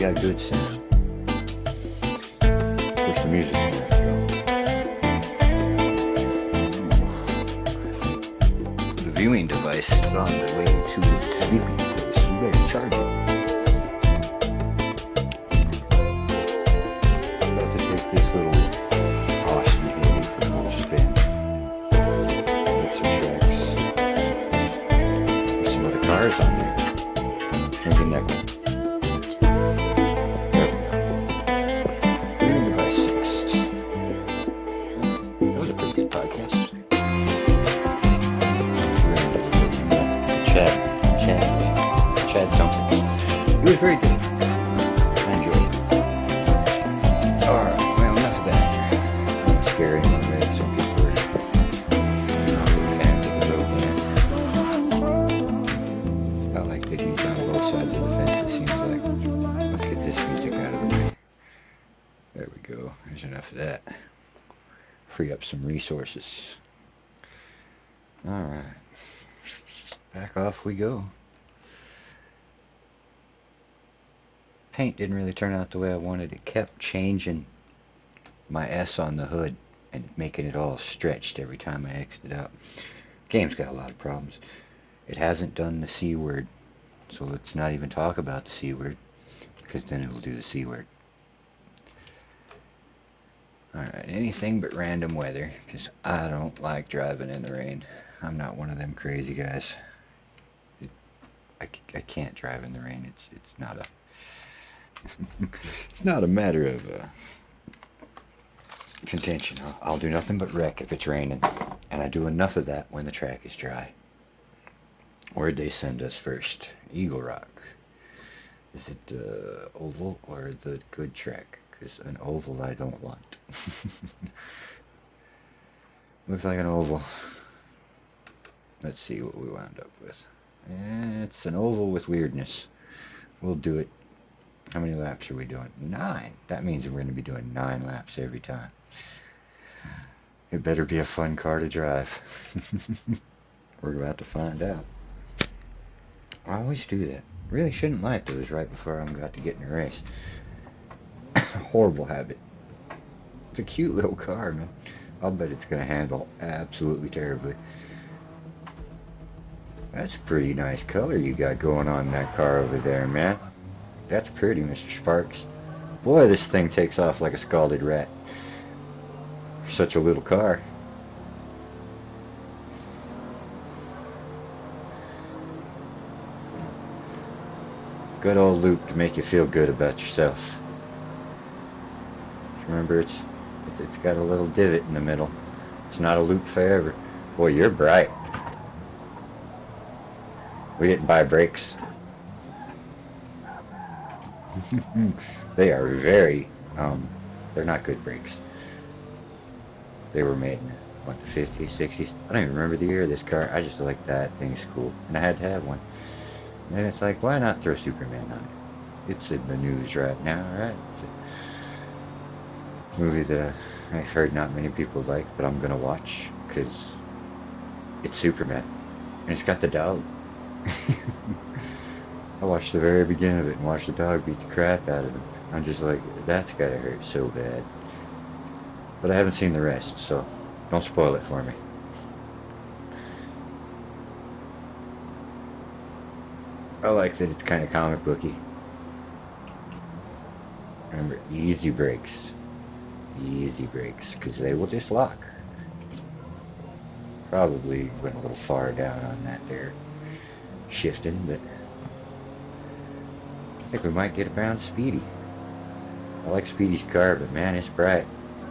got good sound. Push the music on. The viewing device is on the way to the sleeping place. You better charge it. About to take this little Austin Healey for a little spin. Make some tracks. There's some other cars on there. Thinking that one. It was very good. I enjoyed it. Alright, well, enough of that. It's scary. Some people are not really fans of the road. I like that he's on both sides of the fence, it seems like. Let's get this music out of the way. There we go. There's enough of that. Free up some resources. Alright. Back off we go. Paint didn't really turn out the way I wanted. It kept changing my S on the hood and making it all stretched every time I exited out. Game's got a lot of problems. It hasn't done the C word, so let's not even talk about the C word, because then it'll do the C word. Alright, anything but random weather, because I don't like driving in the rain. I'm not one of them crazy guys. I can't drive in the rain. It's not a it's not a matter of contention. I'll do nothing but wreck if it's raining, and I do enough of that when the track is dry. Where'd they send us first? Eagle Rock. Is it the oval or the good track? Because an oval I don't want. Looks like an oval. Let's see what we wound up with. It's an oval with weirdness. We'll do it. How many laps are we doing? 9. That means we're going to be doing 9 laps every time. It better be a fun car to drive. We're about to find out. I always do that. Really shouldn't like those right before I'm about to get in a race. Horrible habit. It's a cute little car, man. I'll bet it's going to handle absolutely terribly. That's a pretty nice color you got going on in that car over there, man. That's pretty, Mr. Sparks. Boy, this thing takes off like a scalded rat. For such a little car. Good old loop to make you feel good about yourself. Remember, it's got a little divot in the middle. It's not a loop forever. Boy, you're bright. We didn't buy brakes. They are very, they're not good brakes. They were made in, what, the 50s, 60s? I don't even remember the year of this car. I just like that thing's cool. And I had to have one. And then it's like, why not throw Superman on it? It's in the news right now, right? It's a movie that I've heard not many people like, but I'm going to watch because it's Superman. And it's got the dog. I watched the very beginning of it and watched the dog beat the crap out of him. I'm just like, that's gotta hurt so bad. But I haven't seen the rest, so don't spoil it for me. I like that it's kind of comic booky. Remember, easy brakes. Easy brakes, because they will just lock. Probably went a little far down on that there shifting, but I think we might get around Speedy. I like Speedy's car, but man, it's bright.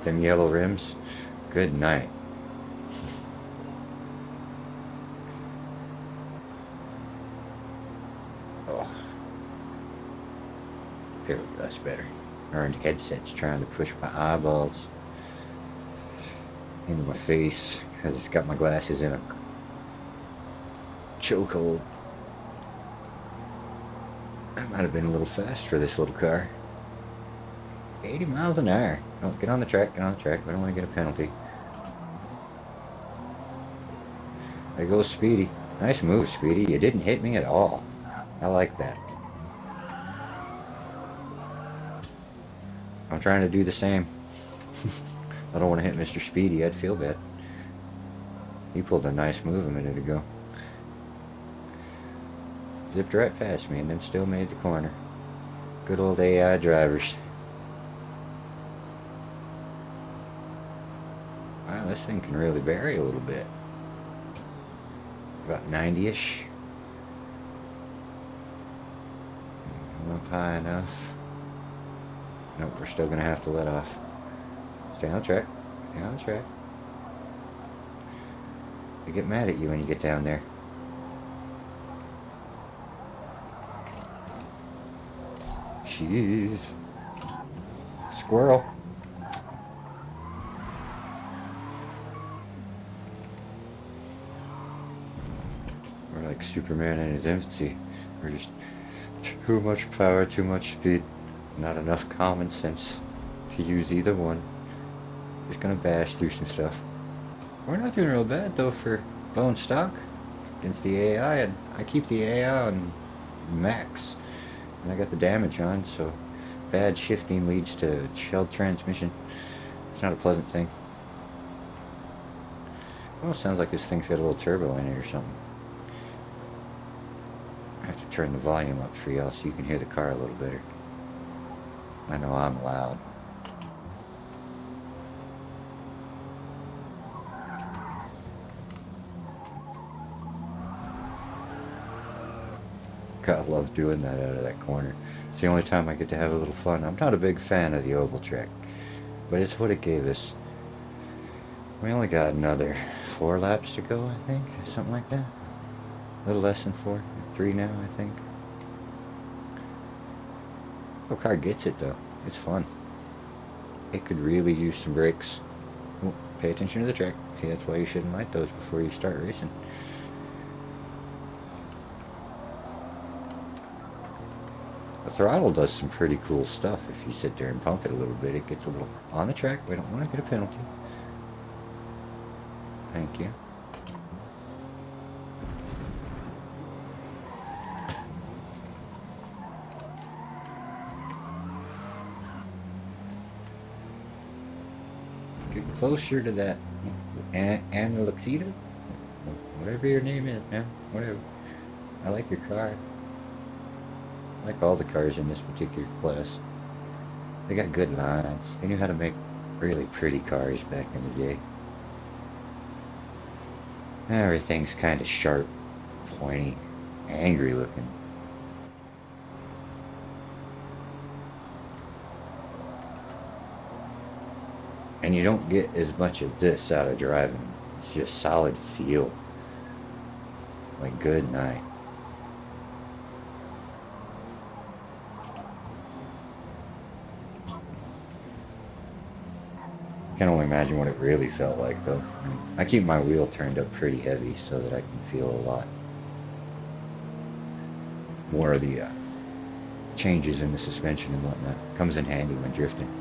Them yellow rims, good night. Oh, there we go, that's better. Orange headset's trying to push my eyeballs into my face because it's got my glasses in a chokehold. That might have been a little fast for this little car. 80 miles an hour. Oh, get on the track, get on the track. I don't want to get a penalty. There goes Speedy. Nice move, Speedy. You didn't hit me at all. I like that. I'm trying to do the same. I don't want to hit Mr. Speedy. I'd feel bad. He pulled a nice move a minute ago. Zipped right past me and then still made the corner. Good old AI drivers. Wow, this thing can really vary a little bit. About 90-ish. Up high enough. Nope, we're still gonna have to let off. Stay on the track. Stay on the track. They get mad at you when you get down there. Jeez. Squirrel. We're like Superman in his infancy. We're just too much power, too much speed, not enough common sense to use either one. Just gonna bash through some stuff. We're not doing real bad though for bone stock against the AI, and I keep the AI on max, and I got the damage on, so bad shifting leads to shelled transmission. It's not a pleasant thing. Well, it sounds like this thing's got a little turbo in it or something. I have to turn the volume up for y'all so you can hear the car a little better. I know I'm loud. God, I love doing that out of that corner. It's the only time I get to have a little fun. I'm not a big fan of the oval track, but it's what it gave us. We only got another 4 laps to go, I think, something like that. A little less than 4, 3 now, I think. The car gets it though. It's fun. It could really use some brakes. Oh, pay attention to the track. See, that's why you shouldn't light those before you start racing. The throttle does some pretty cool stuff if you sit there and pump it a little bit. It gets a little on the track. We don't want to get a penalty. Thank you. Get closer to that Analexita, whatever your name is, man. Whatever. I like your car. I like all the cars in this particular class. They got good lines. They knew how to make really pretty cars back in the day. Everything's kind of sharp, pointy, angry looking. And you don't get as much of this out of driving. It's just solid feel. Like good night. I can only imagine what it really felt like though. I keep my wheel turned up pretty heavy so that I can feel a lot more of the changes in the suspension and whatnot. Comes in handy when drifting.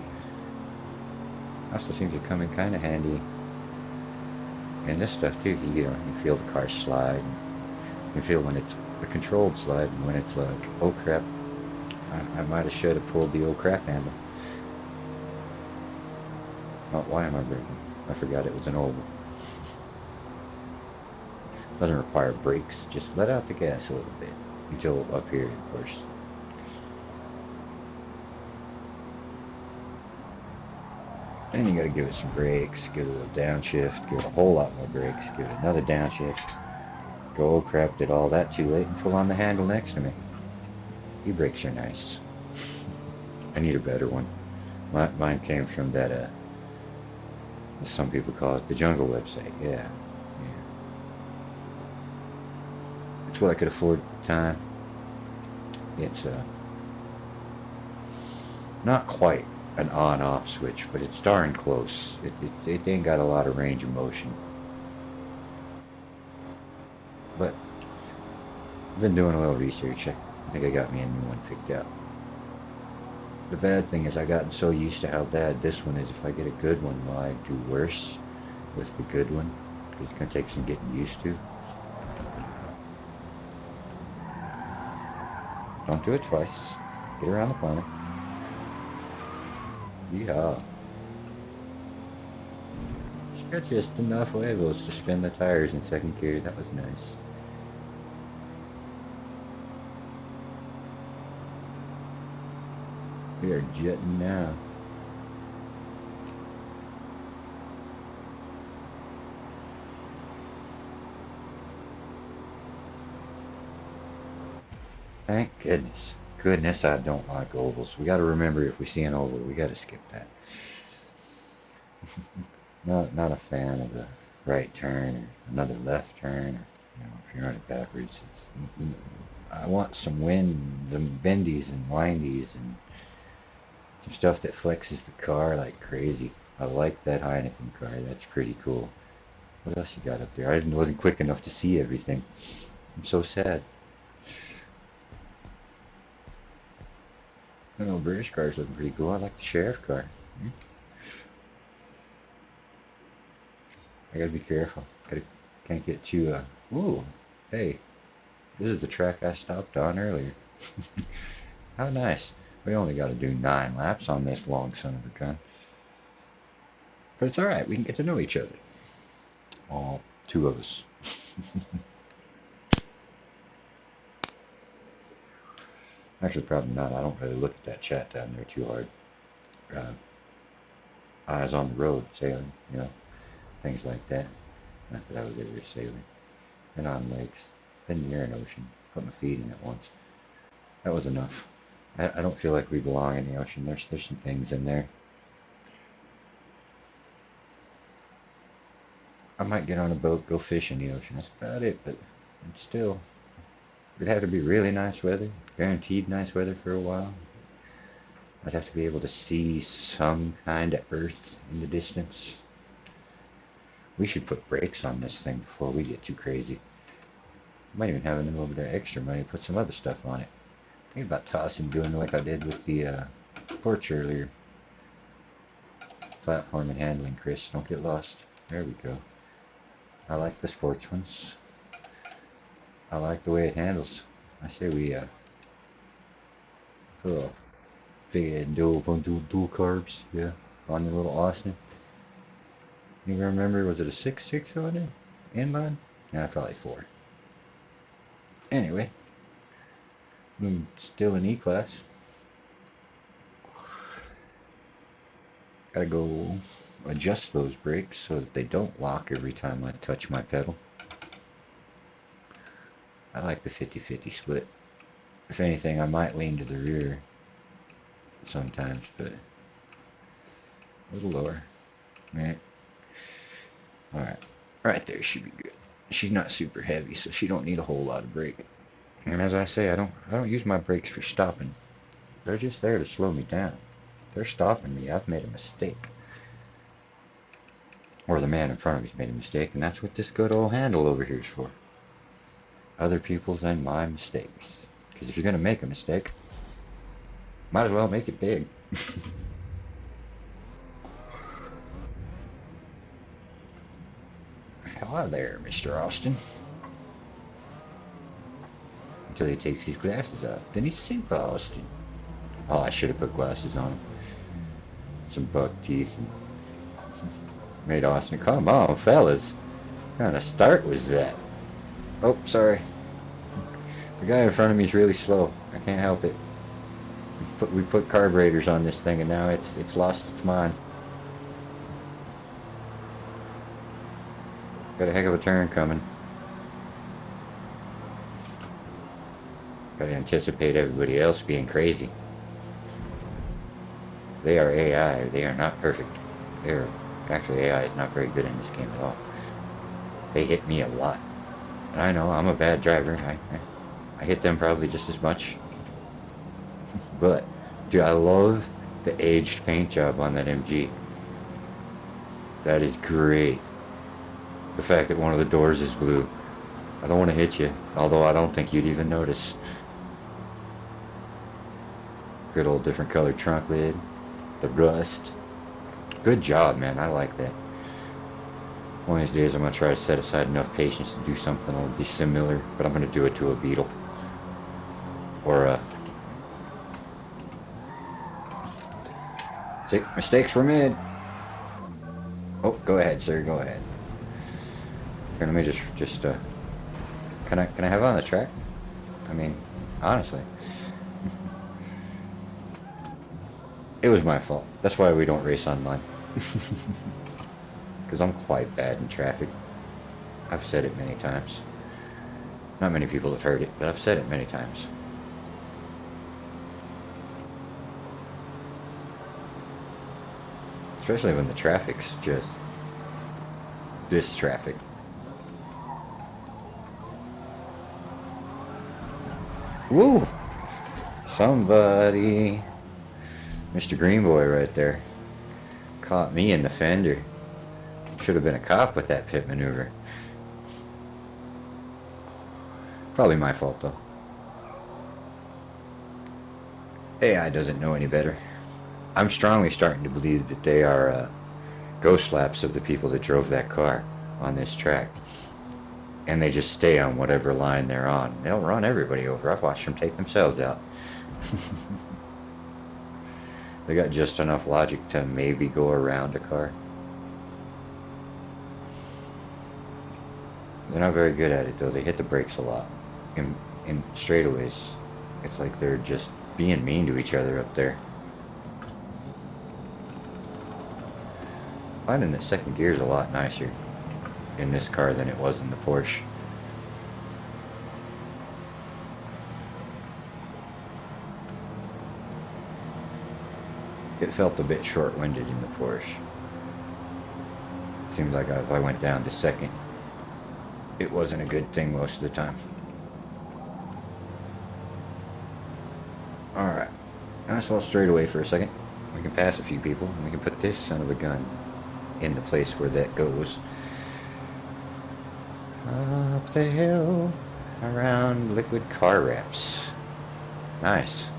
Also seems to come in kind of handy in this stuff too. You feel the car slide. You can feel when it's a controlled slide and when it's like, oh crap, I might have should have pulled the old crap handle. Oh, why am I braking? I forgot it was an oval. Doesn't require brakes, just let out the gas a little bit. Until up here, of course. Then you gotta give it some brakes, give it a little downshift, give it a whole lot more brakes, give it another downshift. Go, oh crap, did all that too late and pull on the handle next to me. Your brakes are nice. I need a better one. Mine came from that, some people call it the Jungle website. Yeah. It's what I could afford at the time. It's not quite an on-off switch, but it's darn close. It ain't got a lot of range of motion. But I've been doing a little research. I think I got me a new one picked out. The bad thing is I've gotten so used to how bad this one is. If I get a good one, will I do worse with the good one? Because it's going to take some getting used to. Don't do it twice. Get around the corner. Yeah. She got just enough huevos to spin the tires in second gear. That was nice. We are jetting now. Thank goodness. Goodness, I don't like ovals. We got to remember if we see an oval, we got to skip that. Not a fan of the right turn or another left turn. Or, if you're running backwards, I want some wind, some bendies and windies and some stuff that flexes the car like crazy. I like that Heineken car. That's pretty cool. What else you got up there? I wasn't quick enough to see everything. I'm so sad. I know British cars looking pretty cool. I like the sheriff car. I gotta be careful. Can't get too. Ooh, hey, this is the track I stopped on earlier. How nice. We only got to do 9 laps on this long son of a gun. But it's alright, we can get to know each other. All 2 of us. Actually, probably not. I don't really look at that chat down there too hard. Eyes on the road, sailing, things like that. Not that I was ever sailing. Been on lakes, been near an ocean, put my feet in it once. That was enough. I don't feel like we belong in the ocean. There's some things in there. I might get on a boat, go fish in the ocean. That's about it, but still, it'd have to be really nice weather, guaranteed nice weather for a while. I'd have to be able to see some kind of earth in the distance. We should put brakes on this thing before we get too crazy. Might even have a little bit of extra money, put some other stuff on it. Think about tossing, doing like I did with the porch earlier. Platform and handling, Chris. Don't get lost. There we go. I like the sports ones. I like the way it handles. I say we put a big dual carbs, yeah, on the little Austin. You remember, was it a 6.6 on it? Inline? Yeah, probably 4. Anyway, I'm still in E-Class. Gotta go adjust those brakes so that they don't lock every time I touch my pedal. I like the 50-50 split. If anything, I might lean to the rear sometimes, but a little lower. Right. Alright. Right there should be good. She's not super heavy, so she don't need a whole lot of brake. And as I say, I don't use my brakes for stopping. They're just there to slow me down. If they're stopping me, I've made a mistake. Or the man in front of me's made a mistake, and that's what this good old handle over here is for. Other people's and my mistakes. Because if you're gonna make a mistake, might as well make it big. Hello there, Mr. Austin. Until he takes his glasses off. Then he's super Austin. Oh, I should have put glasses on him. Some buck teeth and made Austin. Come on, fellas. What kind of start was that? Oh, sorry. The guy in front of me is really slow. I can't help it. We put carburetors on this thing, and now it's lost its mind. Got a heck of a turn coming. Gotta anticipate everybody else being crazy. They are AI. They are not perfect. Actually, AI is not very good in this game at all. They hit me a lot. And I know I'm a bad driver. I hit them probably just as much. But, dude, I love the aged paint job on that MG. That is great. The fact that one of the doors is blue. I don't want to hit you, although I don't think you'd even notice. Good old different colored trunk lid. The rust. Good job, man. I like that. One of these days I'm going to try to set aside enough patience to do something a little dissimilar, but I'm going to do it to a Beetle. Or a See, mistakes were made. Oh, go ahead, sir. Go ahead. Here, let me just can I have it on the track? I mean, honestly, it was my fault. That's why we don't race online. Because I'm quite bad in traffic. I've said it many times. Not many people have heard it, but I've said it many times. Especially when the traffic's just this traffic. Woo! Somebody, Mr. Green Boy right there, caught me in the fender. Should have been a cop with that pit maneuver. Probably my fault though. AI doesn't know any better. I'm strongly starting to believe that they are ghost laps of the people that drove that car on this track. And they just stay on whatever line they're on. They'll run everybody over. I've watched them take themselves out. They got just enough logic to maybe go around a car. They're not very good at it though. They hit the brakes a lot. In straightaways, it's like they're just being mean to each other up there. Finding that second gear is a lot nicer in this car than it was in the Porsche. It felt a bit short-winded in the Porsche. Seems like if I went down to second, it wasn't a good thing most of the time. Alright, nice little straightaway for a second. We can pass a few people, and we can put this son of a gun in the place where that goes. Up the hill, around liquid car wraps. Nice.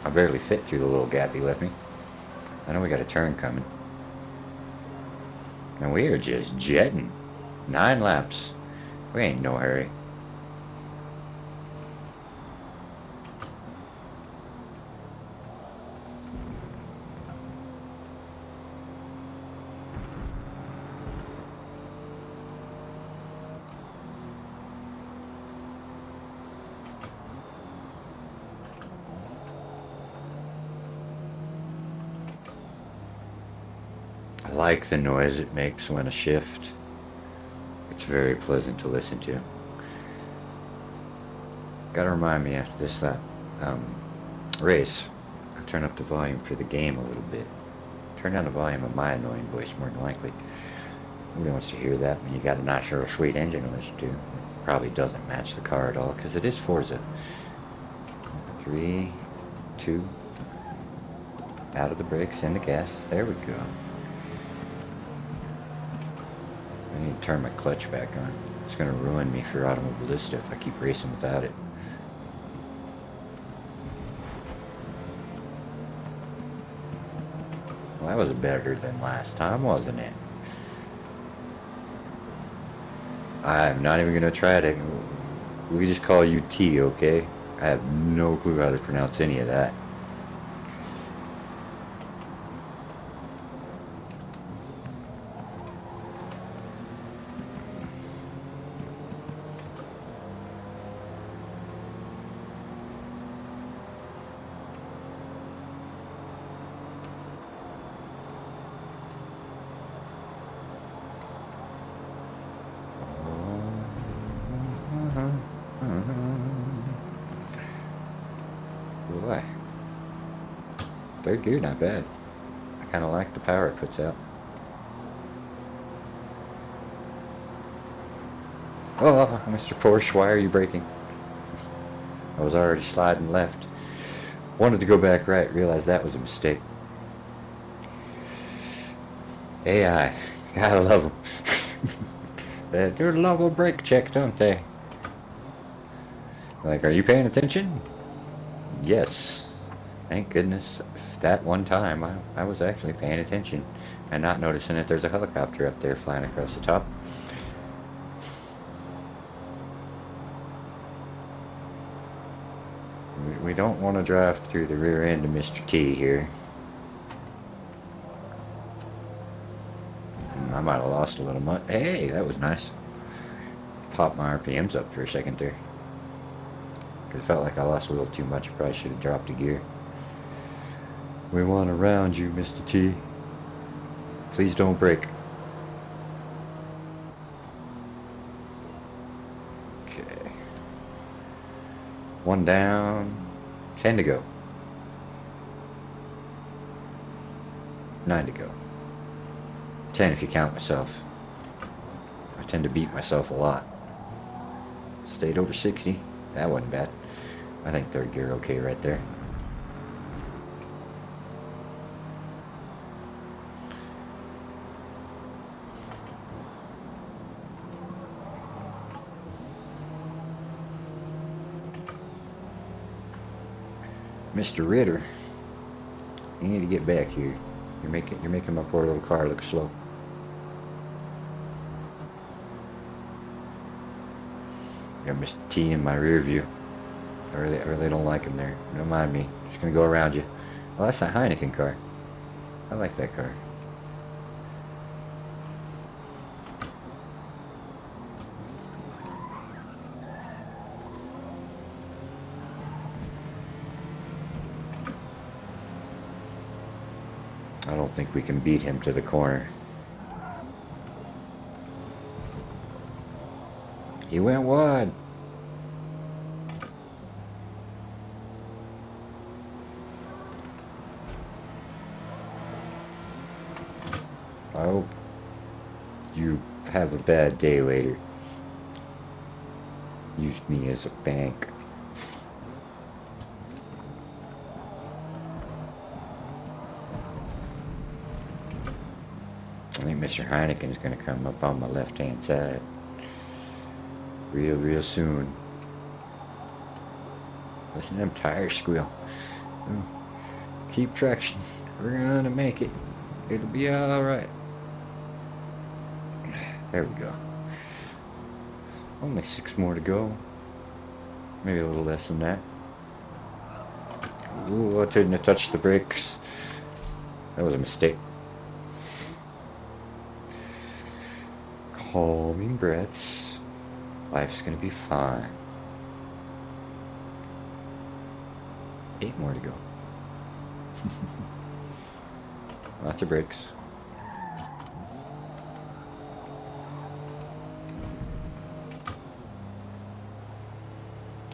I barely fit through the little gap he left me. I know we got a turn coming. And we are just jetting. 9 laps. We ain't in no hurry. I like the noise it makes when I shift. It's very pleasant to listen to. Gotta remind me after this race, I'll turn up the volume for the game a little bit. Turn down the volume of my annoying voice more than likely. Nobody wants to hear that when you got a nice little sweet engine to listen to. It probably doesn't match the car at all because it is Forza. 3, 2, out of the brakes, in the gas. There we go. I need to turn my clutch back on. It's going to ruin me for Automobilista if I keep racing without it. Well, that was better than last time, wasn't it? I'm not even going to try to... We just call you T, okay? I have no clue how to pronounce any of that. Boy. Third gear, not bad. I kind of like the power it puts out. Oh, Mr. Porsche, why are you braking? I was already sliding left. Wanted to go back right, realized that was a mistake. AI, gotta love them. They do a little brake check, don't they? Like, are you paying attention? Yes. Thank goodness that one time I was actually paying attention and not noticing that there's a helicopter up there flying across the top. We don't want to drive through the rear end of Mr. T here. I might have lost a little money. Hey, that was nice. Popped my RPMs up for a second there. Because it felt like I lost a little too much. I probably should have dropped a gear. We want to round you, Mr. T. Please don't break. Okay. 1 down. 10 to go. 9 to go. 10 if you count myself. I tend to beat myself a lot. Stayed over 60. That wasn't bad. I think third gear okay right there. Mr. Ritter, you need to get back here. You're making my poor little car look slow. Got Mr. T in my rear view. I really don't like him there. Don't mind me. Just gonna go around you. Well, that's a Heineken car. I like that car. I don't think we can beat him to the corner. He went wide. I hope you have a bad day later. Use me as a bank. I think Mr. Heineken is going to come up on my left-hand side real soon. Listen to them tires squeal. Keep traction. We're going to make it. It'll be alright. There we go. Only 6 more to go. Maybe a little less than that. Ooh, I shouldn't have touched the brakes. That was a mistake. Calming breaths. Life's gonna be fine. 8 more to go. Lots of brakes.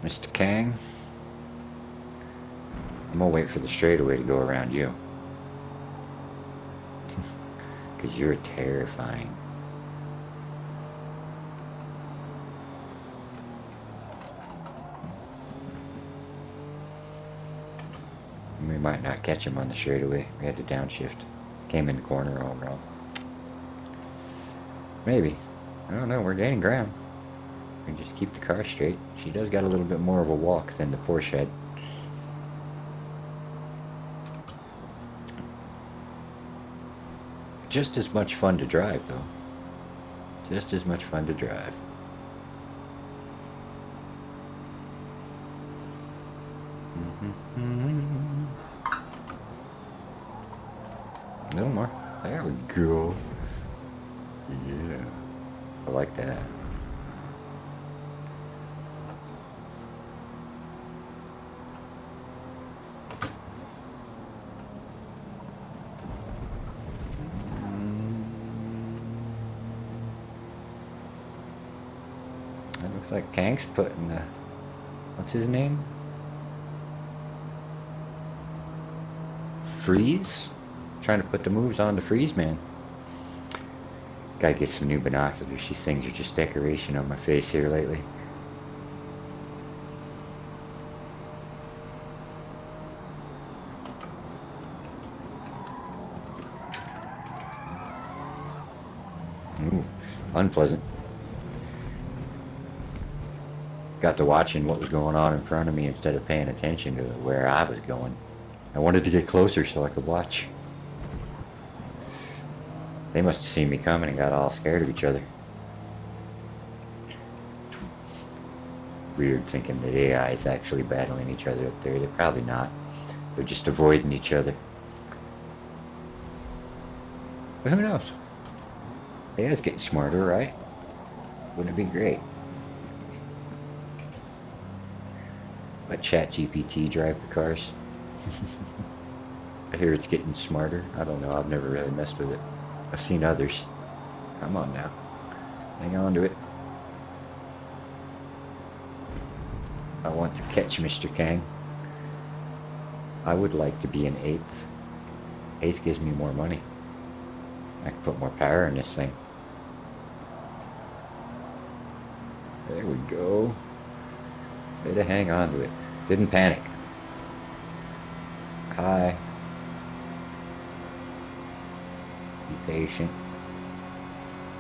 Mr. Kang, I'm gonna wait for the straightaway to go around you. Because you're terrifying. We might not catch him on the straightaway. We had to downshift. Came in the corner all wrong. Maybe. I don't know. We're gaining ground. We just keep the car straight. She does got a little bit more of a walk than the Porsche had. Just as much fun to drive, though. Just as much fun to drive. A little more. There we go. Yeah. I like that. That looks like Kank's putting the... What's his name? Freeze? Trying to put the moves on the Freeze man. Gotta get some new binoculars. These things are just decoration on my face here lately. Ooh, unpleasant. Got to watching what was going on in front of me instead of paying attention to where I was going. I wanted to get closer so I could watch. They must have seen me coming and got all scared of each other. weird thinking that AI is actually battling each other up there. They're probably not. They're just avoiding each other. But who knows? AI's getting smarter, right? Wouldn't it be great? Let ChatGPT drive the cars. I hear it's getting smarter. I don't know. I've never really messed with it. I've seen others. Come on now. Hang on to it. I want to catch Mr. Kang. I would like to be an 8th. 8th gives me more money. I can put more power in this thing. There we go. Way to hang on to it. Didn't panic. Hi. Be patient.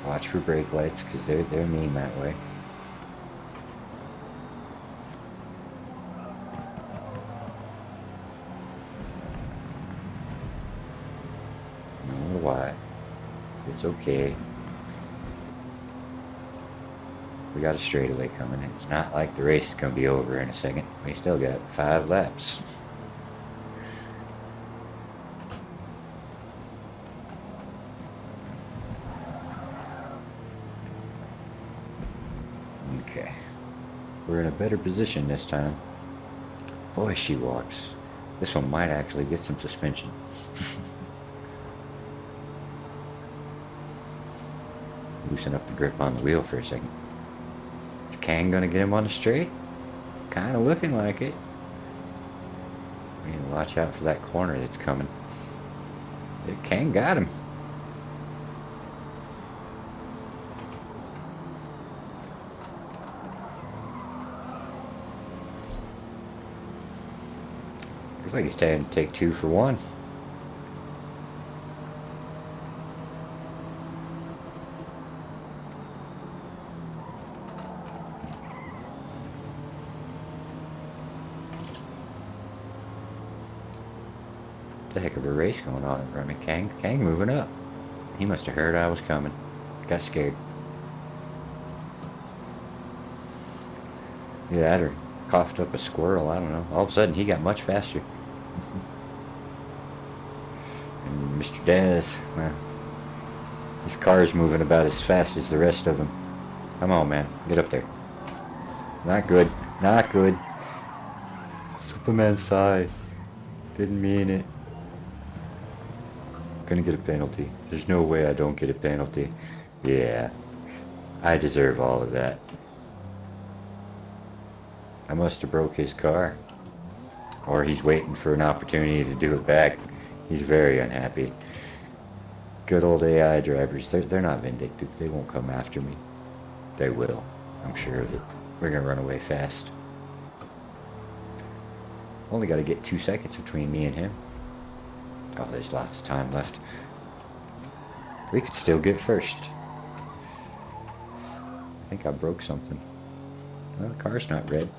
Watch for brake lights, because they're mean that way. No, why? It's okay. We got a straightaway coming. It's not like the race is going to be over in a second. We still got 5 laps. Okay. We're in a better position this time. Boy, she walks. This one might actually get some suspension. Loosen up the grip on the wheel for a second. Is Kang gonna get him on the straight? Kinda looking like it. We need to watch out for that corner that's coming. Kang got him. Looks like he's trying to take 2 for 1. A heck of a race going on in front of me. Kang moving up. He must have heard I was coming. Got scared. Yeah, that or coughed up a squirrel. I don't know. All of a sudden, he got much faster. And Mr. Daz, well, his car's moving about as fast as the rest of them. Come on, man. Get up there. Not good. Not good. Superman sigh. Didn't mean it. Gonna get a penalty. There's no way I don't get a penalty. Yeah. I deserve all of that. I must have broke his car. Or he's waiting for an opportunity to do it back. He's very unhappy. Good old AI drivers. They're not vindictive. They won't come after me. They will. I'm sure of it. We're gonna run away fast. Only gotta get 2 seconds between me and him. Oh, there's lots of time left. We could still get first. I think I broke something. Well, the car's not red.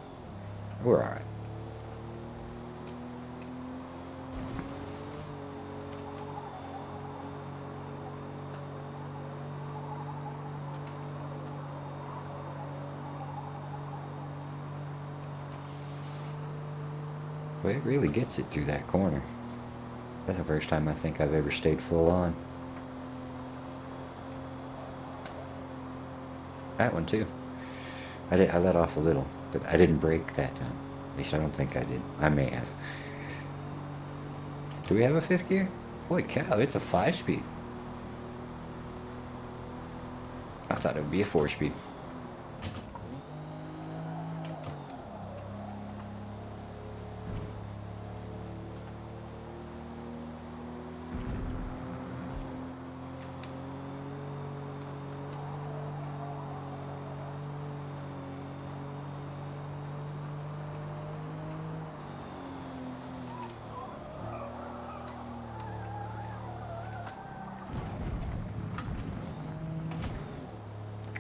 We're alright. But it really gets it through that corner. That's the first time I think I've ever stayed full on. That one too. I let off a little, but I didn't brake that time. At least I don't think I did. I may have. Do we have a 5th gear? Holy cow, it's a 5-speed. I thought it would be a 4-speed.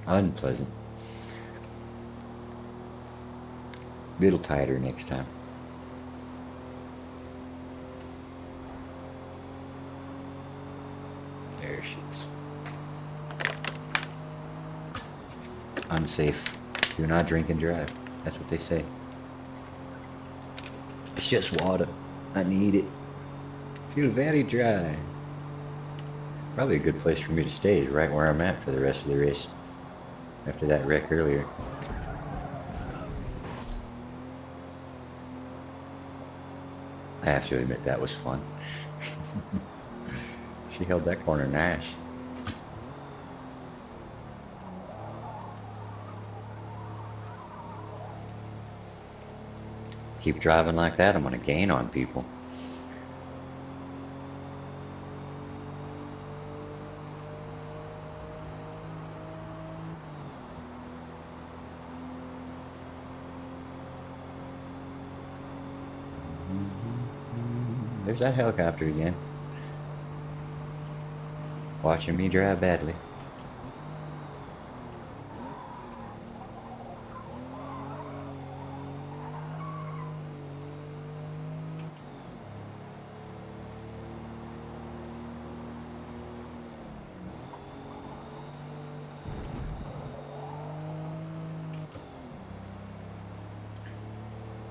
Unpleasant. Little tighter next time. There she is. Unsafe. Do not drink and drive. That's what they say. It's just water. I need it. Feel very dry. Probably a good place for me to stay is right where I'm at for the rest of the race. After that wreck earlier. I have to admit that was fun. She held that corner nice. Keep driving like that, I'm going to gain on people. There's that helicopter again. Watching me drive badly.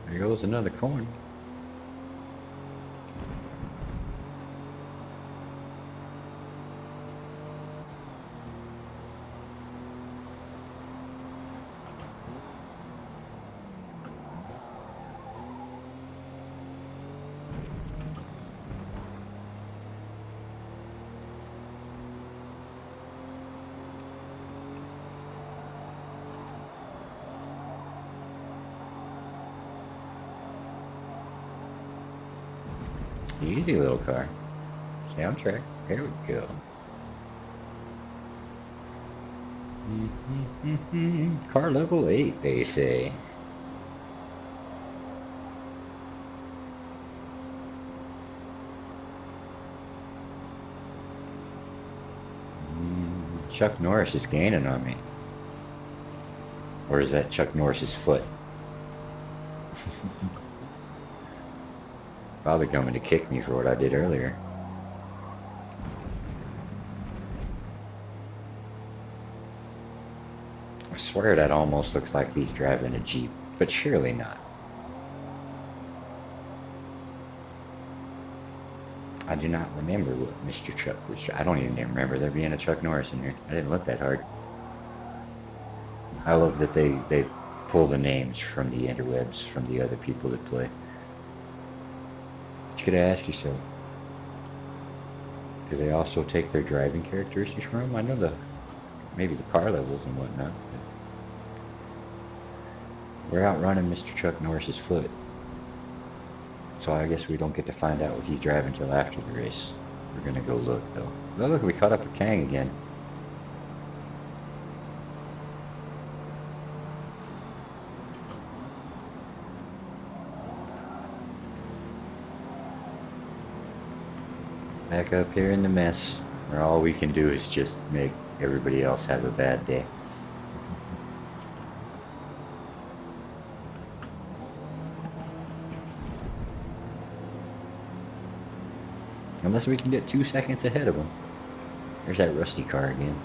There goes another corn. Easy little car. Stay on track. Here we go. Car level 8, they say. Chuck Norris is gaining on me. Or is that Chuck Norris's foot? Probably coming to kick me for what I did earlier. I swear that almost looks like he's driving a Jeep, but surely not. I do not remember what Mr. Chuck was. I don't even remember there being a Chuck Norris in here. I didn't look that hard. I love that they pull the names from the interwebs from the other people that play. You gotta ask yourself, do they also take their driving characteristics from them? I know maybe the car levels and whatnot. We're outrunning Mr. Chuck Norris's foot. So I guess we don't get to find out what he's driving till after the race. We're gonna go look though. Oh look, we caught up with Kang again. Back up here in the mess, where all we can do is just make everybody else have a bad day. Unless we can get 2 seconds ahead of them. There's that rusty car again.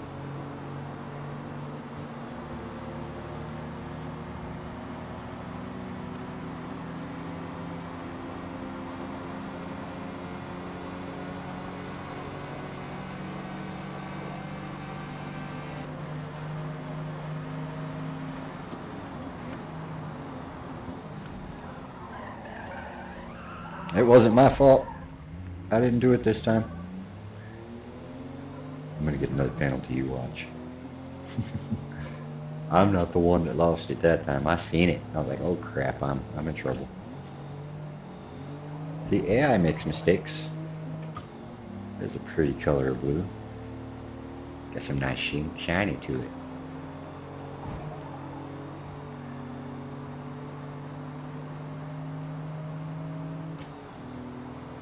It wasn't my fault. I didn't do it this time. I'm gonna get another penalty, you watch. I'm not the one that lost it that time. I seen it. I was like, oh crap, I'm in trouble. The AI makes mistakes. There's a pretty color of blue. Got some nice shiny to it.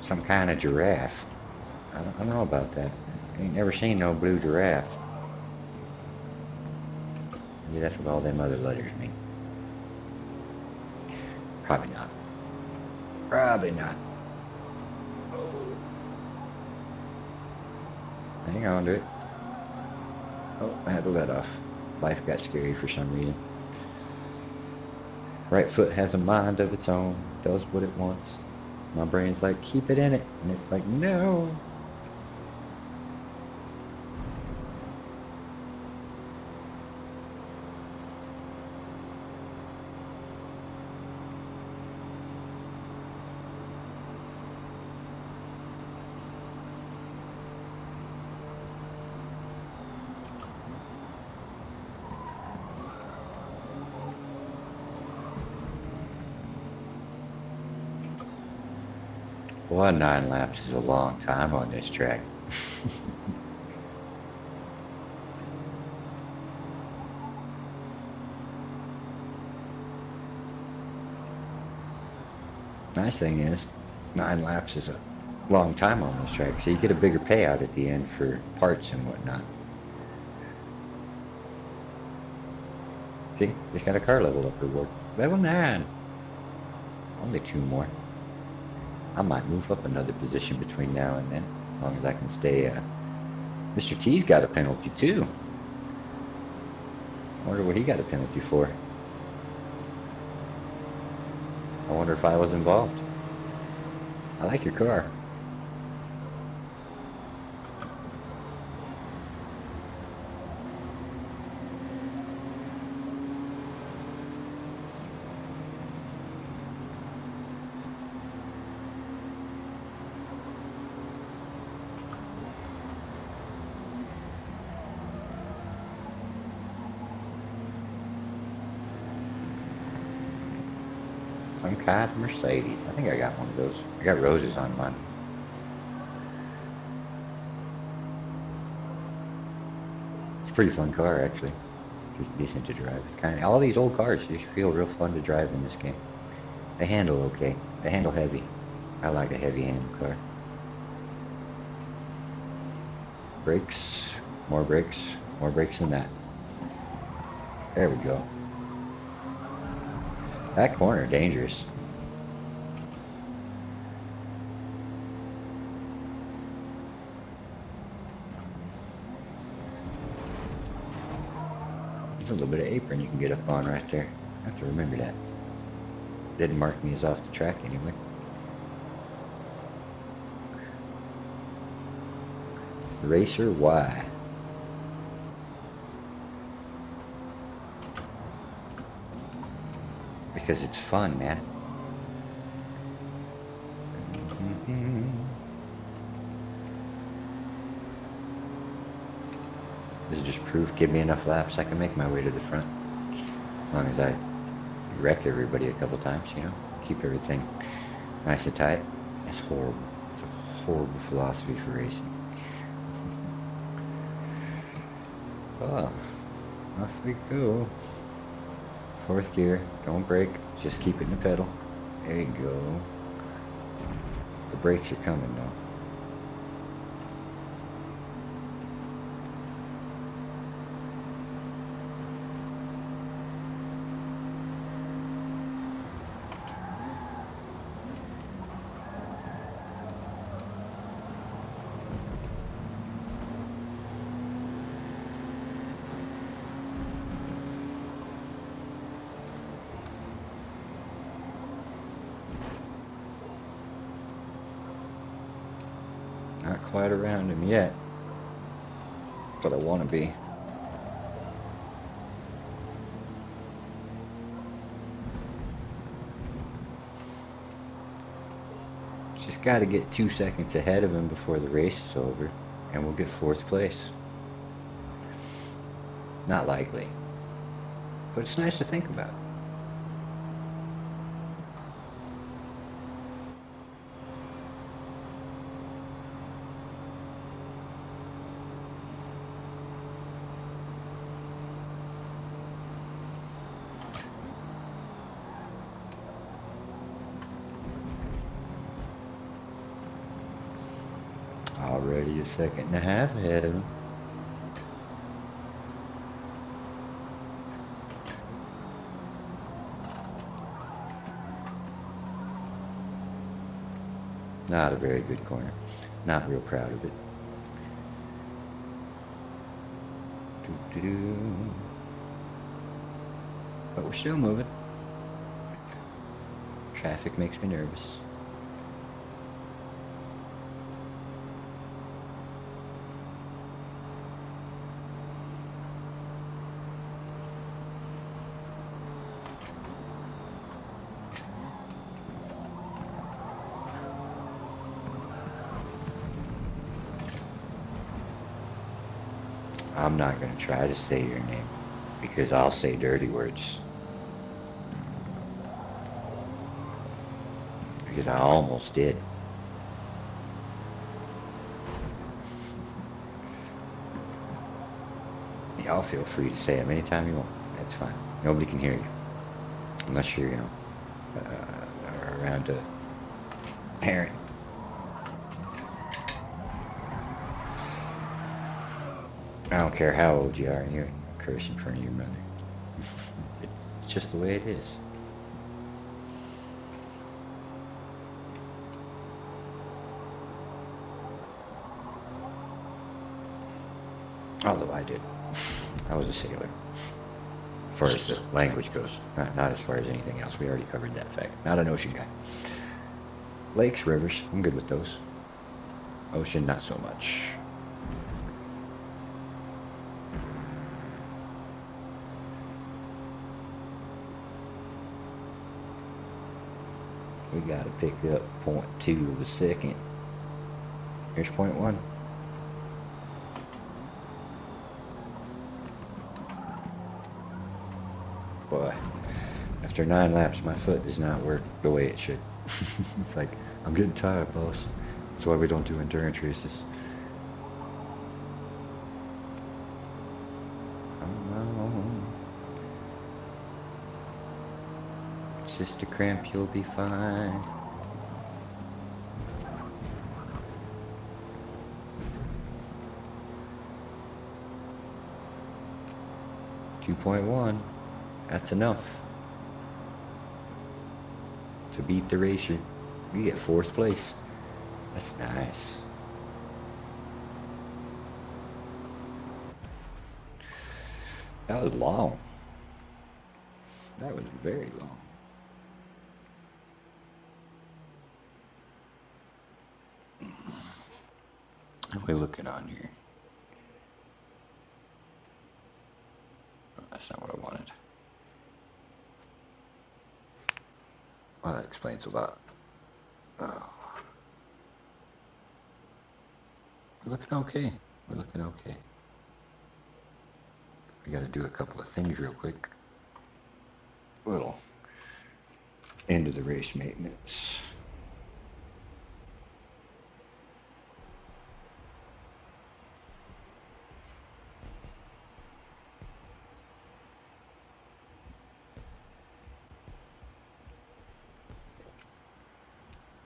Some kind of giraffe. I don't know about that. Ain't never seen no blue giraffe. Maybe that's what all them other letters mean. Probably not. Probably not. Hang on to it. Oh, I had to let off. Life got scary for some reason. Right foot has a mind of its own, does what it wants. My brain's like, keep it in it. And it's like, no. Well, 9 laps is a long time on this track. Nice thing is, 9 laps is a long time on this track, so you get a bigger payout at the end for parts and whatnot. See, just got a car level up reward. Level 9. Only 2 more. I might move up another position between now and then, as long as I can stay. Mr. T's got a penalty too. I wonder what he got a penalty for. I wonder if I was involved. I like your car. Some kind of Mercedes. I think I got one of those. I got roses on mine. It's a pretty fun car, actually. It's decent to drive. It's kind of, all these old cars just feel real fun to drive in this game. They handle okay. They handle heavy. I like a heavy handle car. Brakes, more brakes than that. There we go. That corner, dangerous. There's a little bit of apron you can get up on right there. I have to remember that. Didn't mark me as off the track anyway. Racer Y. Because it's fun, man. This is just proof. Give me enough laps, I can make my way to the front. As long as I wreck everybody a couple times, you know. Keep everything nice and tight. That's horrible. It's a horrible philosophy for racing. Oh, off we go. 4th gear, don't brake, just keep it in the pedal. There you go. The brakes are coming though. Not quite around him yet, but I want to be. Just got to get 2 seconds ahead of him before the race is over, and we'll get 4th place. Not likely, but it's nice to think about. Already a 1.5 seconds ahead of him. Not a very good corner. Not real proud of it. But we're still moving. Traffic makes me nervous. I'm not going to try to say your name because I'll say dirty words. Because I almost did. Y'all feel free to say them anytime you want. That's fine. Nobody can hear you. Unless you're, around a parent. I don't care how old you are, and you curse in front of your mother. It's just the way it is. Although I did. I was a sailor. As far as the language goes. Not as far as anything else. We already covered that fact. Not an ocean guy. Lakes, rivers, I'm good with those. Ocean, not so much. We got to pick up 0.2 of a second. Here's 0.1. Boy, after 9 laps, my foot does not work the way it should. It's like, I'm getting tired, boss. That's why we don't do endurance races. It's just a cramp, you'll be fine. .1. That's enough to beat the racer. We get 4th place. That's nice. That was long. That was very long. How are we looking on here? Oh, that's not what I wanted. Well, that explains a lot. Oh. We're looking okay. We're looking okay. We got to do a couple of things real quick. Little end of the race maintenance.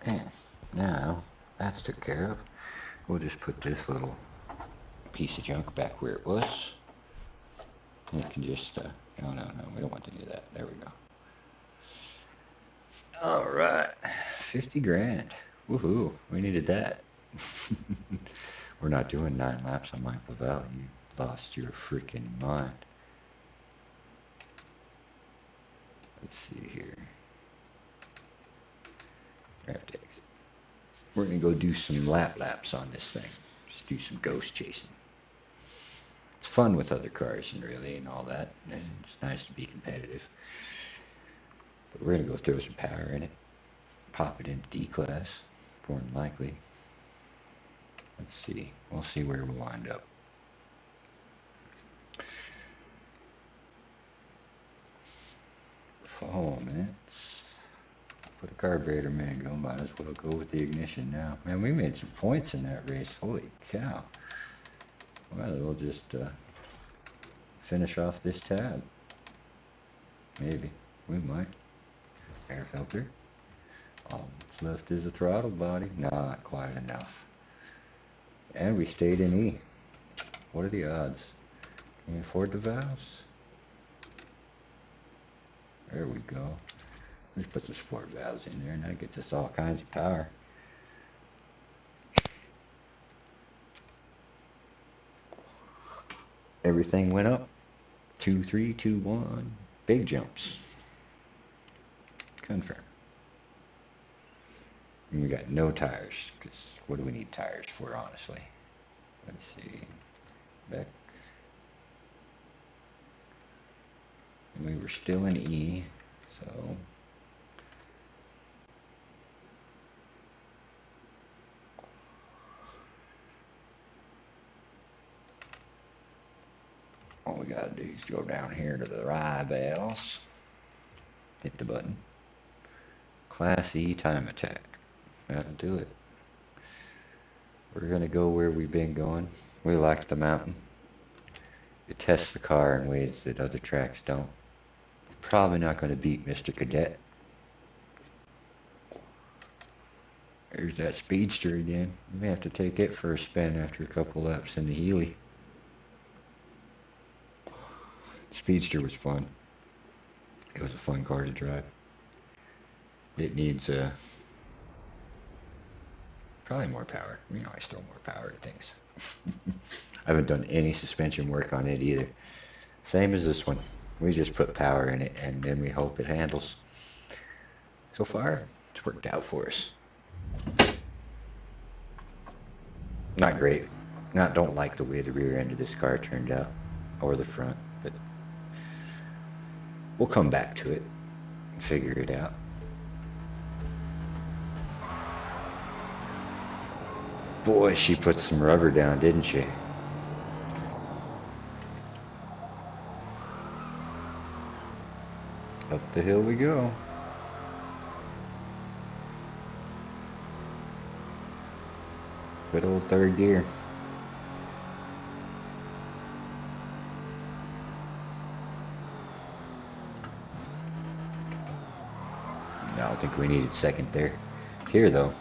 And now that's took care of. We'll just put this little piece of junk back where it was. And it can just, no, we don't want to do that. There we go. All right, 50 grand. Woohoo, we needed that. We're not doing 9 laps on Michael Valley. You lost your freaking mind. Let's see here. We're going to go do some laps on this thing. Just do some ghost chasing. It's fun with other cars and really and all that. And it's nice to be competitive. But we're going to go throw some power in it. Pop it into D-Class, more than likely. Let's see. We'll see where we'll wind up. Performance. Put a carburetor manual, might as well go with the ignition now. Man, we made some points in that race. Holy cow. Well, we'll just finish off this tab. Maybe. We might. Air filter. All that's left is a throttle body. Not quite enough. And we stayed in E. What are the odds? Can we afford the valves? There we go. Let's put some sport valves in there and that gets us all kinds of power. Everything went up. 2, 3, 2, 1. Big jumps. Confirm. And we got no tires, because what do we need tires for, honestly? Let's see. Back. And we were still in E, so. All we gotta do is go down here to the rivals. Hit the button. Class E time attack. That'll do it. We're gonna go where we've been going. We like the mountain. It tests the car in ways that other tracks don't. Probably not gonna beat Mr. Cadet. There's that speedster again. We may have to take it for a spin after a couple laps in the Healey. Speedster was fun. It was a fun car to drive. It needs probably more power. You know, I still more power to things. I haven't done any suspension work on it either. Same as this one. We just put power in it and then we hope it handles. So far, it's worked out for us. Not great. Don't like the way the rear end of this car turned out, or the front, but we'll come back to it and figure it out. Boy, she put some rubber down, didn't she? Up the hill we go. Good old third gear. I don't think we needed second there. Here though.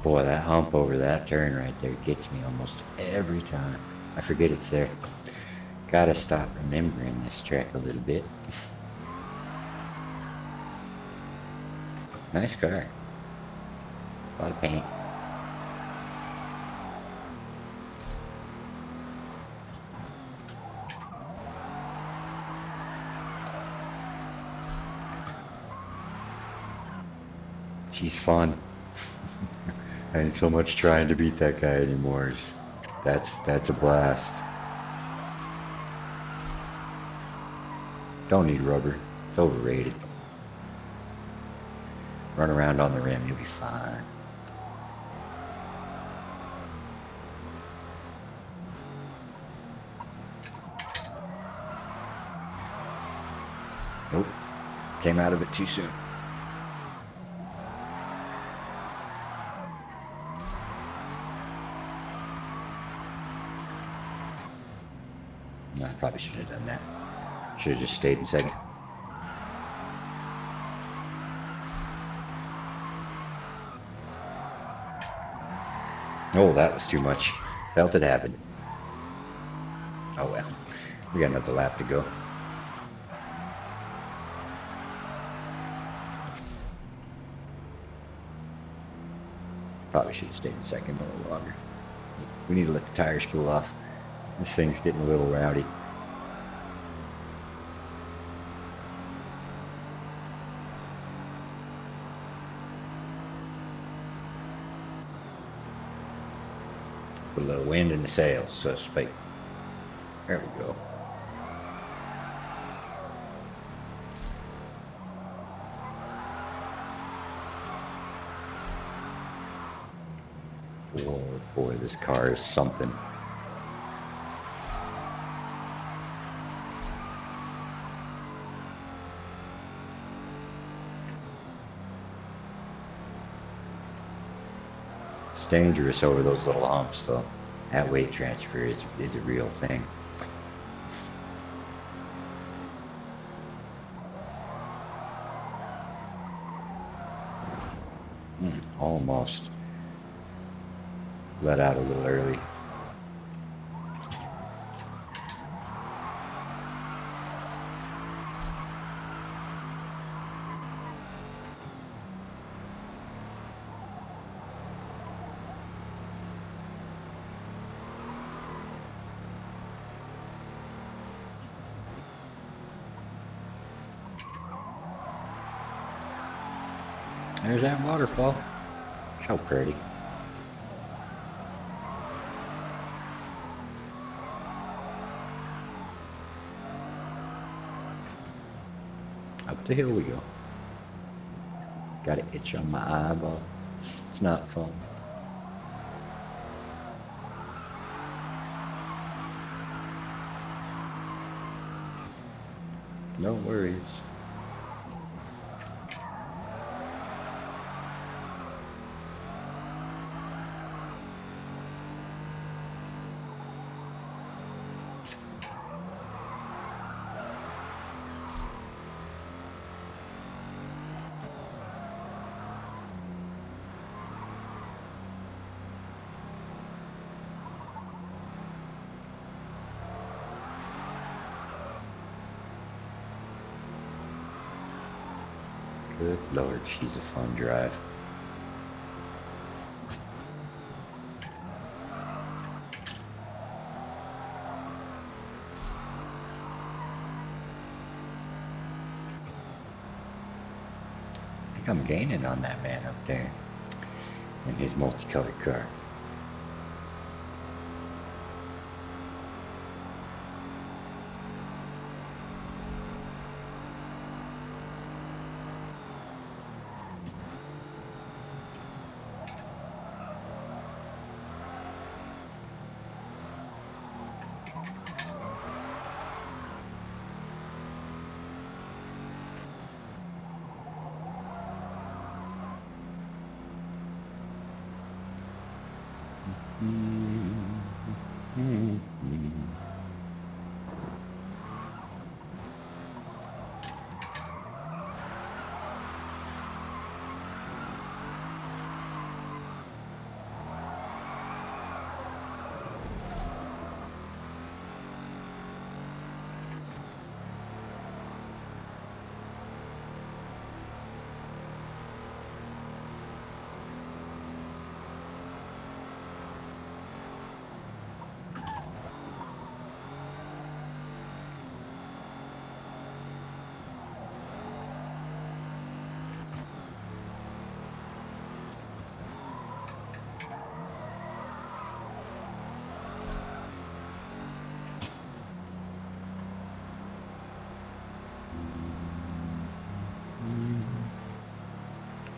Boy, that hump over that turn right there gets me almost every time. I forget it's there. Gotta stop remembering this track a little bit. Nice car. A lot of paint. She's fun. I ain't so much trying to beat that guy anymore. That's a blast. Don't need rubber. It's overrated. Run around on the rim, you'll be fine. Nope. Came out of it too soon. I probably should have done that. Should have just stayed in second. Oh, that was too much. Felt it happen. Oh well. We got another lap to go. Probably should have stayed in second a little longer. We need to let the tires cool off. This thing's getting a little rowdy. Put a little wind in the sails, so to speak. There we go. Oh boy, this car is something. dangerous over those little humps, though. That weight transfer is a real thing. Almost let out a little early. There's that waterfall. How pretty. Up the hill we go. Got an itch on my eyeball. It's not fun. No worries. Good Lord, she's a fun drive. I think I'm gaining on that man up there in his multicolored car.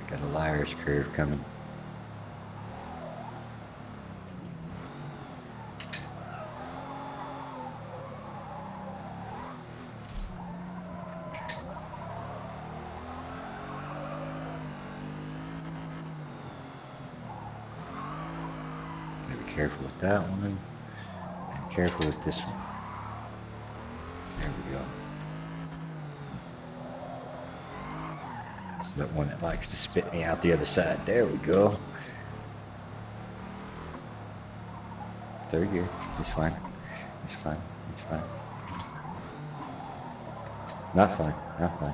Got a liar's curve coming. Gotta be careful with that one, and careful with this one. There we go. It's that one that likes to spit me out the other side. There we go. Third gear. It's fine. It's fine. It's fine. Not fine. Not fine.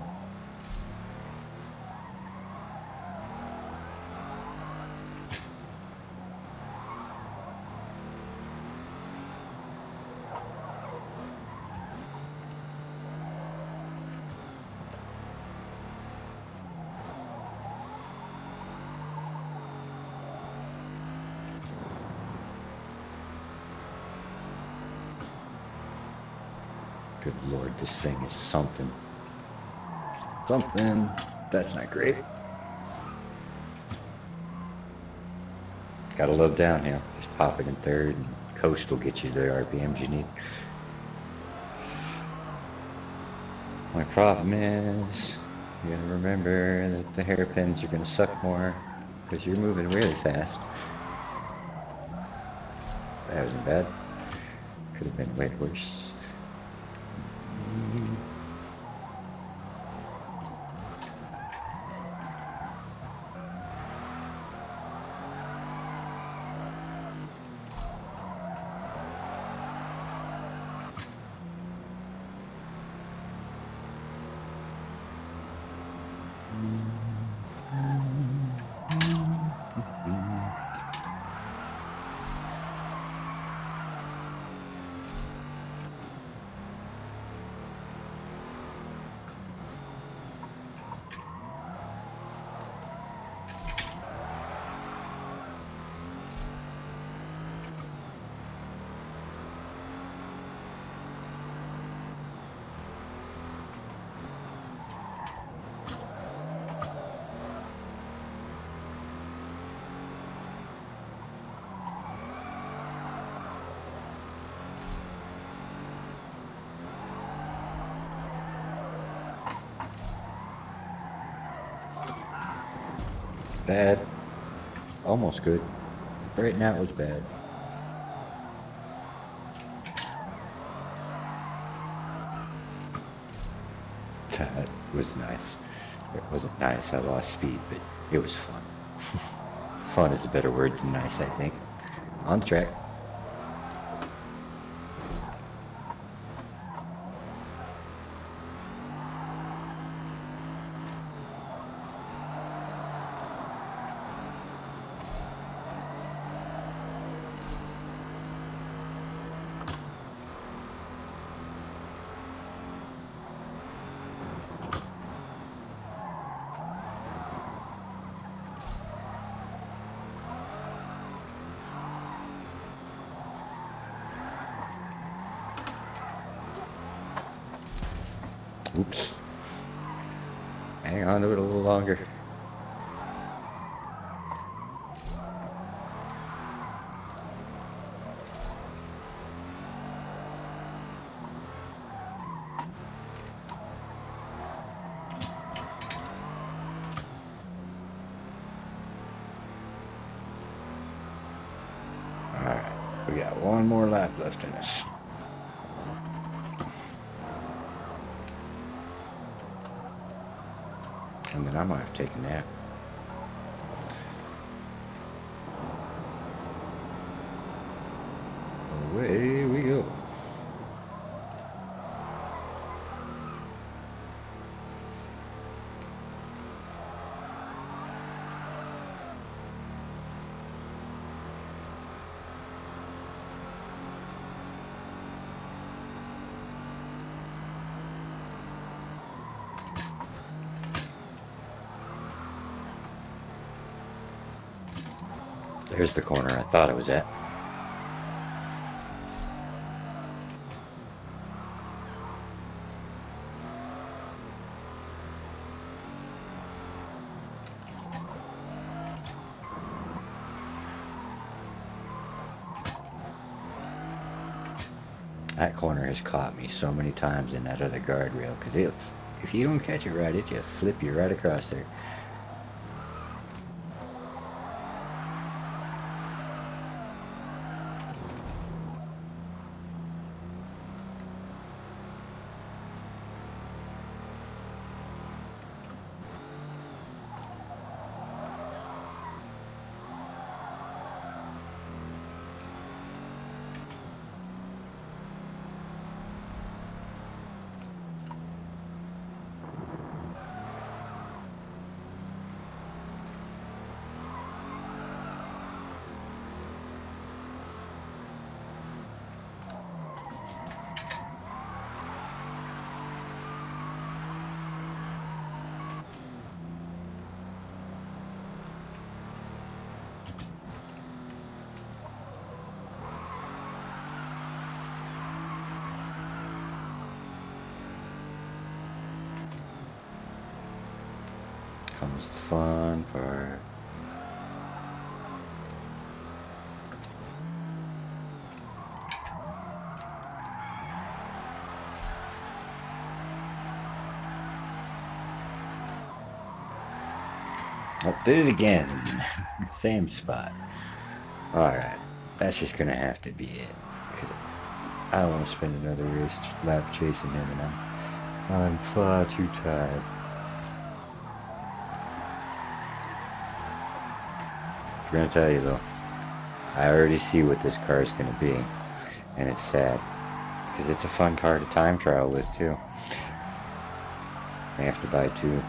Good Lord, this thing is something. Something. That's not great. Gotta love downhill. Just pop it in third and coast will get you the RPMs you need. My problem is, you gotta remember that the hairpins are gonna suck more because you're moving really fast. That wasn't bad. Could have been way worse. Bad. Almost good. Right now it was bad. That was nice. It wasn't nice, I lost speed, but it was fun. Fun is a better word than nice, I think. On the track. Oops. Hang on to it a little longer. Alright, we got one more lap left in us. And then I might have taken that. Away we go. There's the corner I thought it was at. That corner has caught me so many times in that other guardrail, because if you don't catch it right, it just flip you right across there. Comes the fun part. Oh, did it again. Same spot. Alright. That's just gonna have to be it. Because I don't want to spend another race lap chasing him, and I'm far too tired. I'm gonna tell you though, I already see what this car is gonna be, and it's sad. Because it's a fun car to time trial with too. I have to buy two.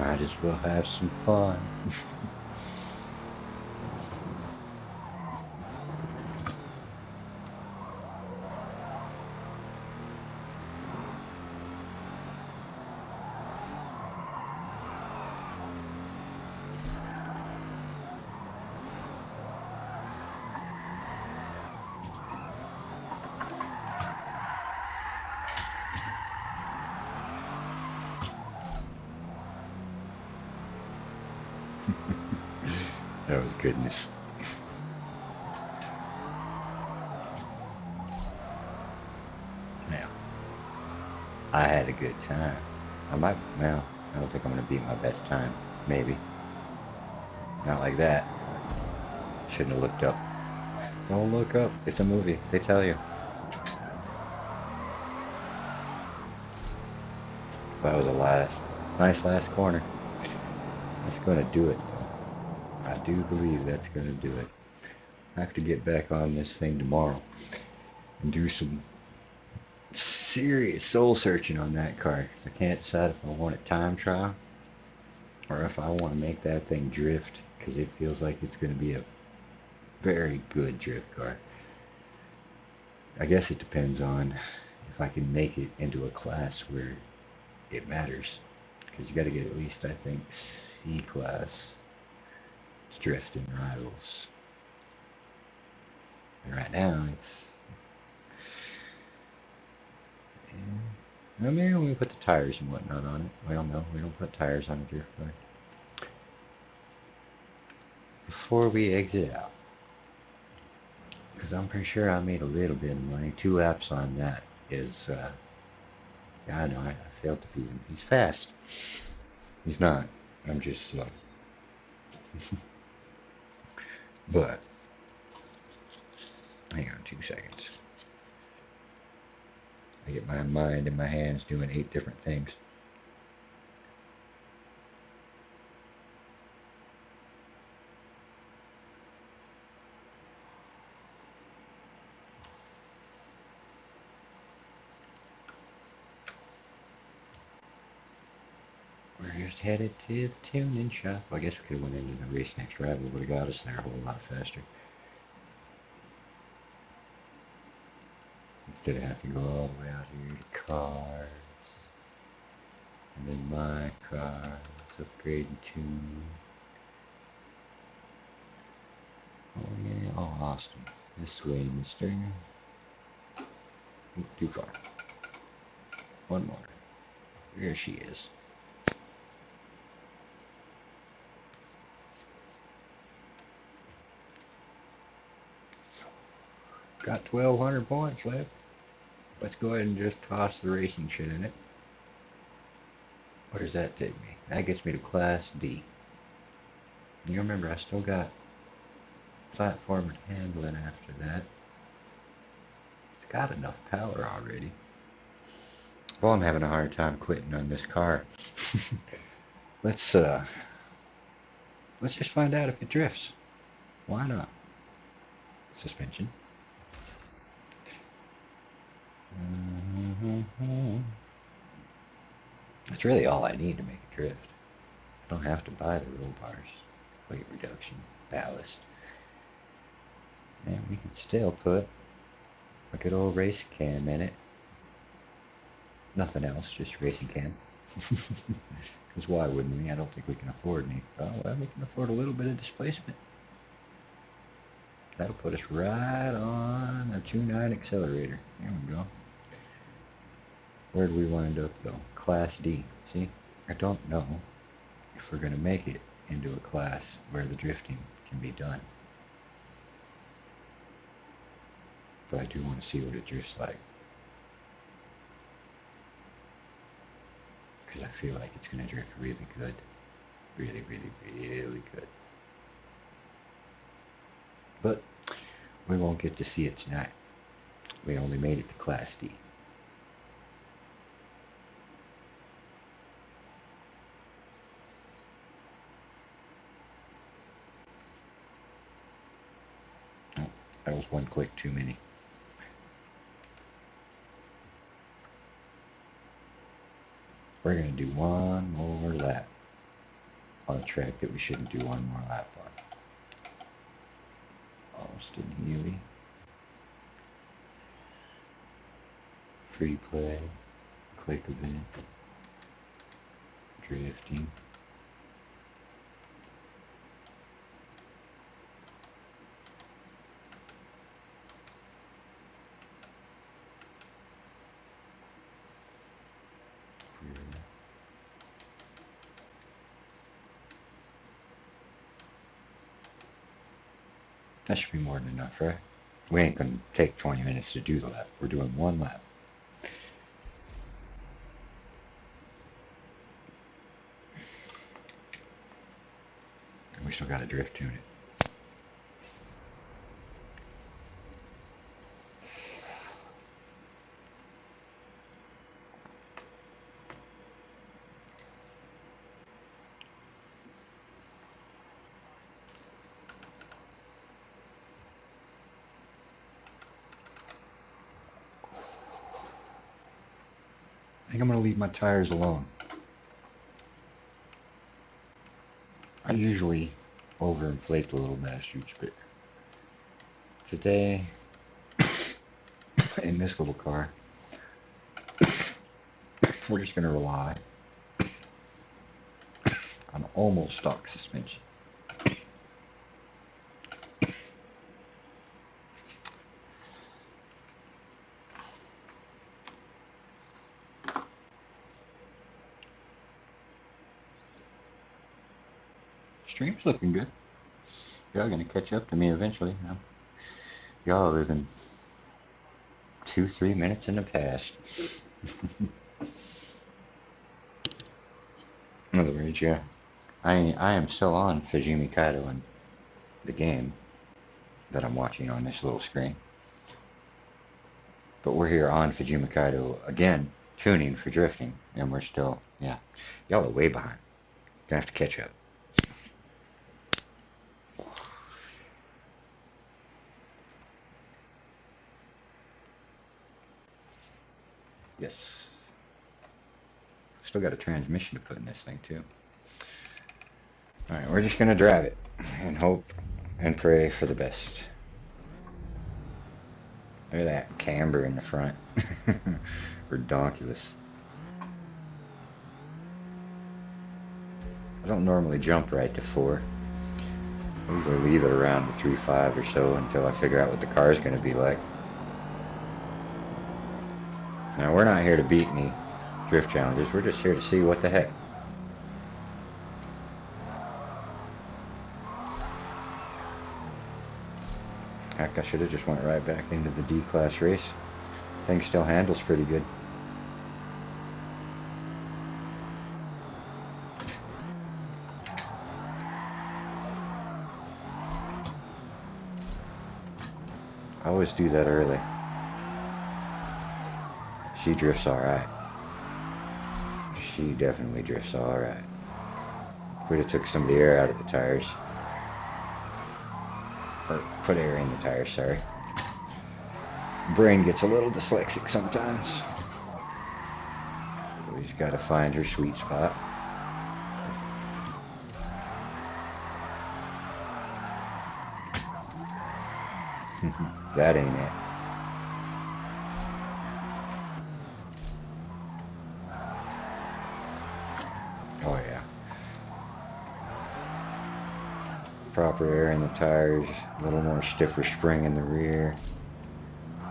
Might as well have some fun. That was goodness. Now, I had a good time. Well, I don't think I'm going to beat my best time. Maybe. Not like that. Shouldn't have looked up. Don't look up. It's a movie. They tell you. That was a nice last corner. That's going to do it, though. I do believe that's going to do it. I have to get back on this thing tomorrow and do some serious soul searching on that car. 'Cause I can't decide if I want a time trial or if I want to make that thing drift, because it feels like it's going to be a very good drift car. I guess it depends on if I can make it into a class where it matters, because you got to get at least, I think, C class to drift in rivals. And right now it's, I mean, we put the tires and whatnot on it. Well, no, we don't put tires on a drift car. Before we exit out, because I'm pretty sure I made a little bit of money. 2 laps on that is, yeah, I know, I failed to beat him. He's fast. He's not. I'm just slow. But, hang on 2 seconds. I get my mind in my hands doing 8 different things. We're just headed to the tuning shop. Well, I guess we could have went into the race next rival. Would have got us there a whole lot faster. Instead of having to go all the way out here to cars. And then my car is upgrading to, oh yeah, oh, Austin. This way, mister. Too far. One more. There she is. Got 1,200 points left. Let's go ahead and just toss the racing shit in it. Where does that take me? That gets me to Class D. You remember, I still got platform and handling after that. It's got enough power already. Well, I'm having a hard time quitting on this car. Let's just find out if it drifts. Why not? Suspension. That's really all I need to make it drift. I don't have to buy the roll bars, weight reduction, ballast. And we can still put a good old race cam in it. Nothing else, just racing cam. Because why wouldn't we? I don't think we can afford any. Oh, well, we can afford a little bit of displacement. That'll put us right on a 2.9 accelerator. There we go. Where do we wind up though? Class D. See, I don't know if we're going to make it into a class where the drifting can be done. But I do want to see what it drifts like. Because I feel like it's going to drift really good. Really, really, really good. But we won't get to see it tonight. We only made it to Class D. Oh, that was one click too many. We're going to do one more lap. on a track that we shouldn't do one more lap on. Austin, Healey. Free play. Quick event. Drifting. That should be more than enough, right? We ain't gonna take 20 minutes to do the lap. We're doing one lap. And we still gotta drift tune it. I think I'm gonna leave my tires alone. I usually overinflate the little bastards, but today, in this little car, we're just gonna rely on almost stock suspension. Stream's looking good. Y'all gonna catch up to me eventually. Y'all are living 2-3 minutes in the past. In other words, yeah. I am still on Fujimi Kaido in the game that I'm watching on this little screen. But we're here on Fujimi Kaido again, tuning for drifting, and we're still, yeah. Y'all are way behind. Gonna have to catch up. Yes. Still got a transmission to put in this thing too. Alright, we're just gonna drive it and hope and pray for the best. Look at that camber in the front. Redonkulous. I don't normally jump right to 4. I usually leave it around the 3.5 or so until I figure out what the car is going to be like. Now, we're not here to beat any drift challenges. We're just here to see what the heck. Heck, I should have just went right back into the D-Class race. Thing still handles pretty good. I always do that early. She drifts alright. She definitely drifts alright. Would have took some of the air out of the tires. Or put air in the tires, sorry. Brain gets a little dyslexic sometimes. Always gotta find her sweet spot. That ain't it. Oh yeah. Proper air in the tires, a little more stiffer spring in the rear. A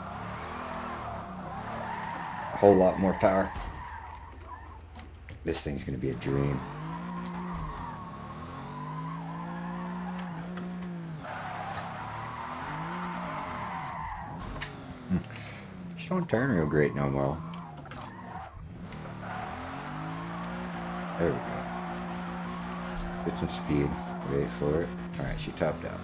whole lot more power. This thing's gonna be a dream. She don't turn real great no more. There we go. Get some speed. Wait for it. Alright, she topped out.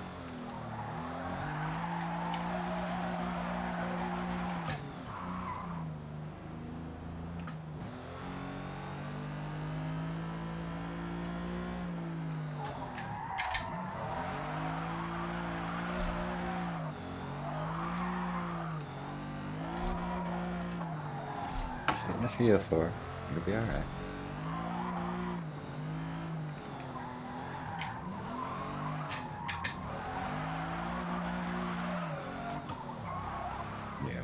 Getting a feel for it. It'll be alright.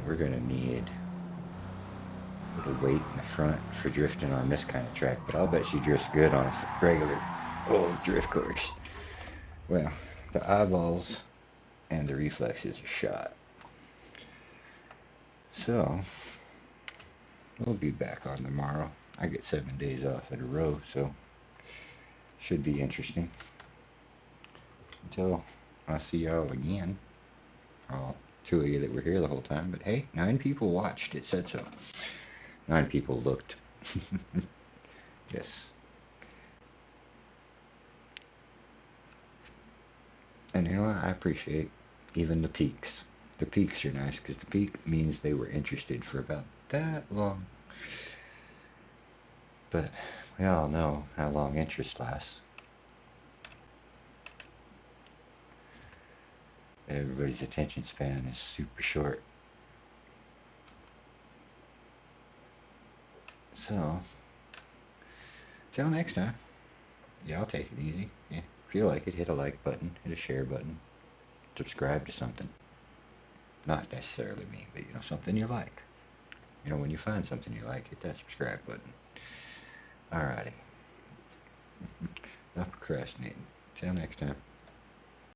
we're going to need a little weight in the front for drifting on this kind of track, but I'll bet she drifts good on a regular old drift course. Well, the eyeballs and the reflexes are shot. So, we'll be back on tomorrow. I get 7 days off in a row, so should be interesting. Until I see y'all again. All 2 of you that were here the whole time, but hey, 9 people watched. It said so. 9 people looked. Yes. And you know what? I appreciate even the peaks. The peaks are nice because the peak means they were interested for about that long. But we all know how long interest lasts. Everybody's attention span is super short. So, till next time, y'all take it easy. Yeah, if you like it, hit a like button, hit a share button, subscribe to something. Not necessarily me, but you know, something you like. You know, when you find something you like, hit that subscribe button. Alrighty. Enough procrastinating. Till next time.